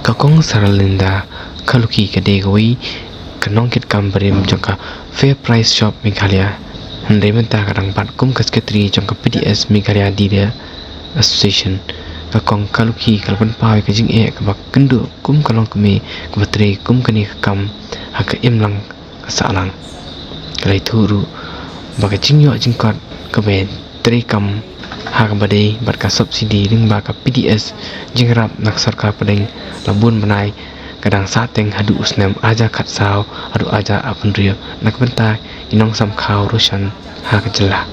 Kakong Saralinda Kaluki Kadegoi Kanongkit Kambarim Jongka Fair Price Shop Meghalaya Handai Menta Kadang Pat Kum Kasketri Jongka PDS Meghalaya Dida Association Kakong Kaluki Kalpan Pawai Kajing Kabak Kendu Kum Kalong Kumi Kabatri Kum Kani Kakam Haka Imlang Kasalang Kalai Turu Baka Jingyo Jingkot Kabe Tri Kam Hak badai berka subsidi ring baka PDS jingrap nak sarkar pedeng labun benai kadang sateng hadu usnam aja khat saw hadu aja apun rio nak bentai inong sam khaw rushan hak jela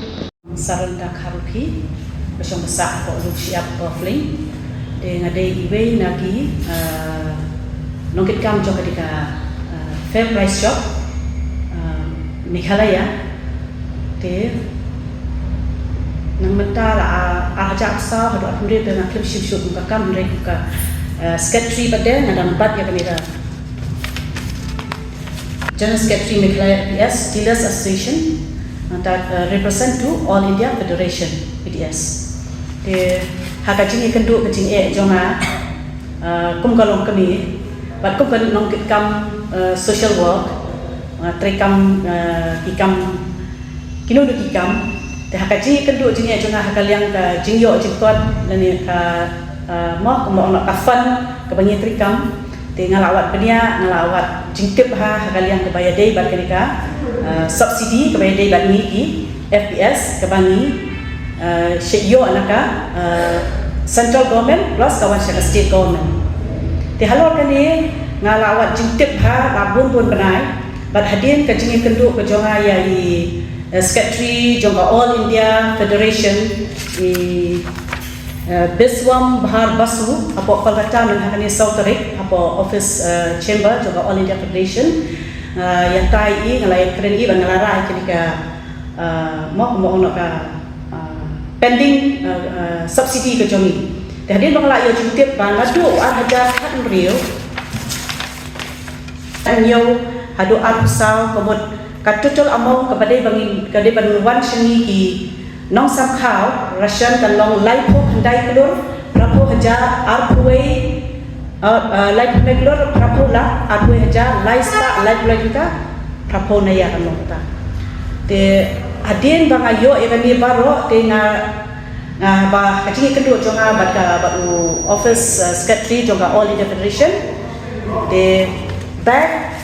Saranda Karuki bersama besar ko siap fling de ngade iwe nagi nongkit kam jo ketika fair price shop Meghalaya de nang mentala ajak sa hadu apundre te nak ship muka kam mereka secretary pada ngadang bat ya kamera General Secretary Meghalaya PS Dealers Association that represent to All India Federation PDS de hakajing kendu kajing jonga kum kalong kami bat kum kan nong kam social work trekam kikam kino du kikam te hakaji kendu jini jonga hakaliang ka jingyo jingkot lani ka mo nak kafan ka bangi trikam te ngalawat benia ngalawat jingtip hakaliang ka bayadai bat kenika subsidi ka bayadai bat ni ki FPS ka bangi shyo anaka central government plus kawan syaka state government te halor kani ngalawat jingtip labun pun benai bat hadin ka jingi kendu ka jonga ya i Secretary Jongka All India Federation Biswam Bahar Basu apo Kolkata menghakani Sautarik apo office chamber Jongka All India Federation yang tai ngalai keren i bangalara ketika mau nak pending subsidi ke jongi jadi bangla yo jintip bangadu hajar kan rio anyo hadu arusau kebut katutul among kepada bangin kepada bangunan seni ki nong sam khao Russian kan long laipo handai kelur prapo haja arpuai laipo kelur prapo la arpuai haja laista laipo juga prapo naya kan long ta te adin bang ayo ekani baro te na ba kacing kedua jonga ba office secretary jonga All India Federation te back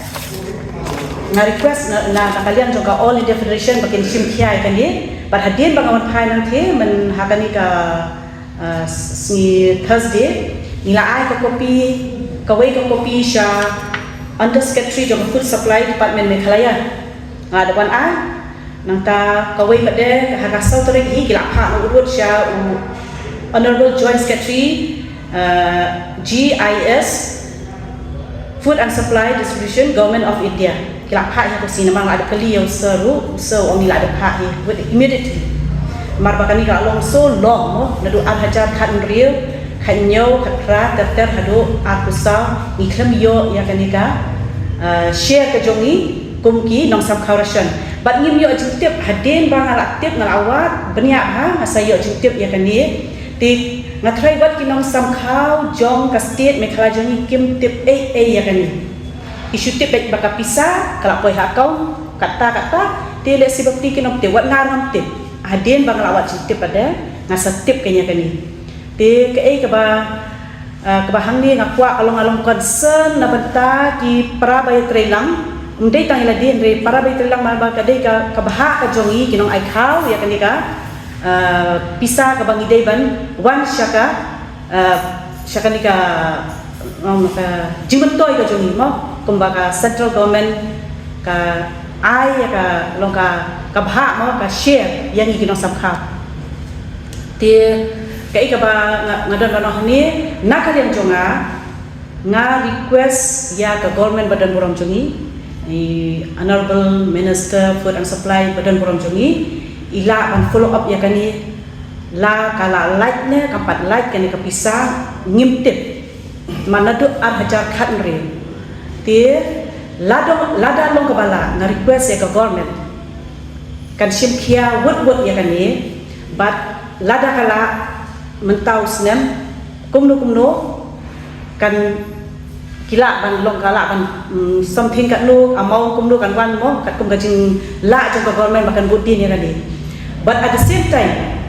na request na kalian juga All India Federation bakin simkiai kan ye berhadian bangawan pai nanti men hakani ka si Thursday nila ai ka kopi kawai ka kopi sha under secretary juga food supply department Meghalaya depan ai nangta kawai pada haka Sautarik hi kila pha urut sha honorable joint secretary GIS Food and Supply Distribution Government of India kila pha ya ko sinamang ada kaliau seru so ongi la ada pha hi with immediately marbakani ka long so long mo nadu al hajar khan real khanyo khatra terter hadu akusa iklam yo ya kanika share ke jongi kumki nong sam khawrashan bat ngim yo jintip hadin bang ala tip ngalawat benia asayo jintip ya kani ti ngatrai wat kinong sam khaw jong ka state Meghalaya jongi kim tip ya kani isu tip baka pisah kalau poi hakau kata tele sibakti kinong te wat ngarang tip hadin bang lawat tip pada ngasa tip kenya kani te ke ba hang ni ngakwa kalong along concern na benta ki para bay trelang ndai tang ila din re para bay trelang mal ba kadai ka baha ka jongi kinong ai khaw ya kani ka pisah ka bang idai ban wan syaka ni ka jimentoy ka jongi mo kumbaga central government ka ai ka longka ka bha mo ka share yang ikinong samkha ti kai ka ba ngadon ni nakalian jonga nga request ya ka government badan borom jongi honorable minister food and supply badan borom jongi ila ban follow up ya kani la kala like ne kapat like kani ka pisah ngimtip manadu ar hajar khat re ti lada long kebala na request ya ke government kan simkia wut ya kan ni but lada kala mentau senem kumno kan kila ban long kala ban something kat lu amau kumno kan wan mo kat kum kajing la jong government makan budin ya kan di. But at the same time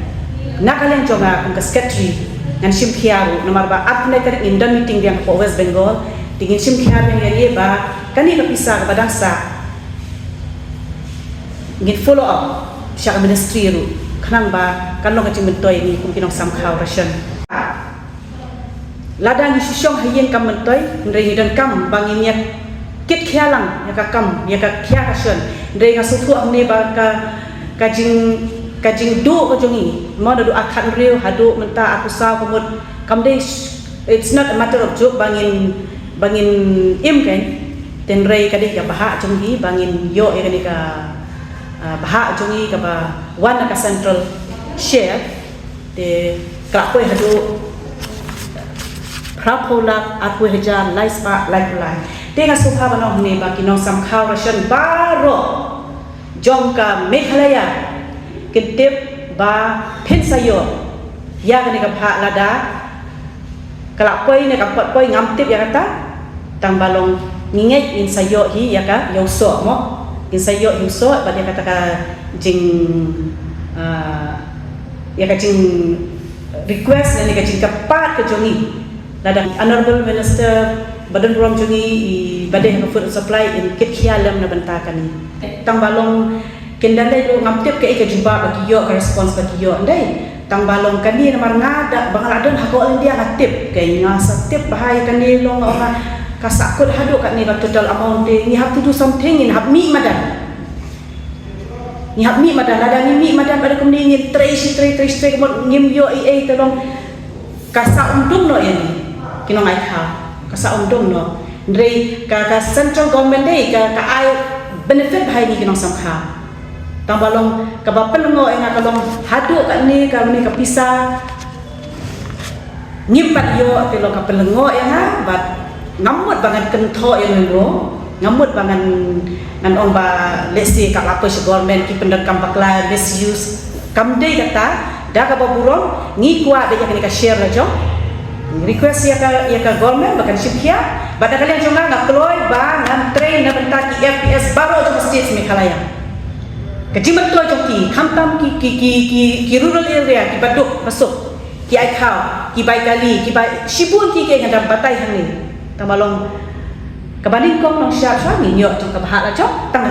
nakalen jonga kum ka secretary ngan simkhiaru nomor ba atne kar indan meeting yang ko West Bengal tingin simkhiar yang ye ba kani ka pisa ka badangsa ngin follow up siya ministry ru kanang ba kanong kajing mentoy ni kum kinong samkhaw ration ladang isyong hayeng kam mentoy ndrei dan kam banginyat kit khialang ya ka kam ya ka khia ka syon ndrei nga suthu amne ba kajing do ko jongi mo do akan real hadu menta aku saw komod kam dei it's not a matter of joke bangin im kan ten rei kadi ka baha jongi bangin yo ya ka baha jongi ka ba wan ka central share de krapoi hadu Prapola aku heja laispa lai tengah suka bano ne ba kinong samkhaw ration baro jongka Meghalaya kentip ba pensayo ya kan ka bha lada kalapoi ne ka potpoi ngamtip ya kata tang balong nginget in sayo hi ya ka yoso mo in sayo yoso ba dia kata ka jing ya ka jing request ne ka jing ka pat ke jongi lada honorable minister badan program jongi badai food supply in kithialam na bantakan ni tang balong kendandai do ngamtip ke jumpa bagi yo ka response bagi yo ndai tang balong kani namar ngada bangaladon hako dia ngatip ke ngasa tip bahai kani long ora kasakut hadu kat ni total amount ni have to do something in have mi madan ada ni mi madan pada kumni ngin trace mod ngim yo ai tolong kasa undung no yani kinong ai kha kasa undung no ndrei ka central government dei ka ai benefit bahai ni kinong samkha tang balong ka ba pelongo nga kalong hadu kat ni ka ni ka pisa nyimpat yo telo ka pelongo nga bat ngamut bangan kentho yang lo ngamut bangan nan ong ba let's say ka apa government ki pendekam bakla misuse kamde kata da ka baburong ngi kwa de ka share la jo request ya ka government bakan shipkia bada kalian jonga nak kloy ba ngan train na bentaki FPS baru jo state Meghalaya kejimat kloy joki khamtam ki rural area ki baduk masuk ki ai khao ki bai kali ki bai shibun ki ke ngam batai hang ni tamalong kabaning kong nong syap suami nyok jong kabahat la jok tang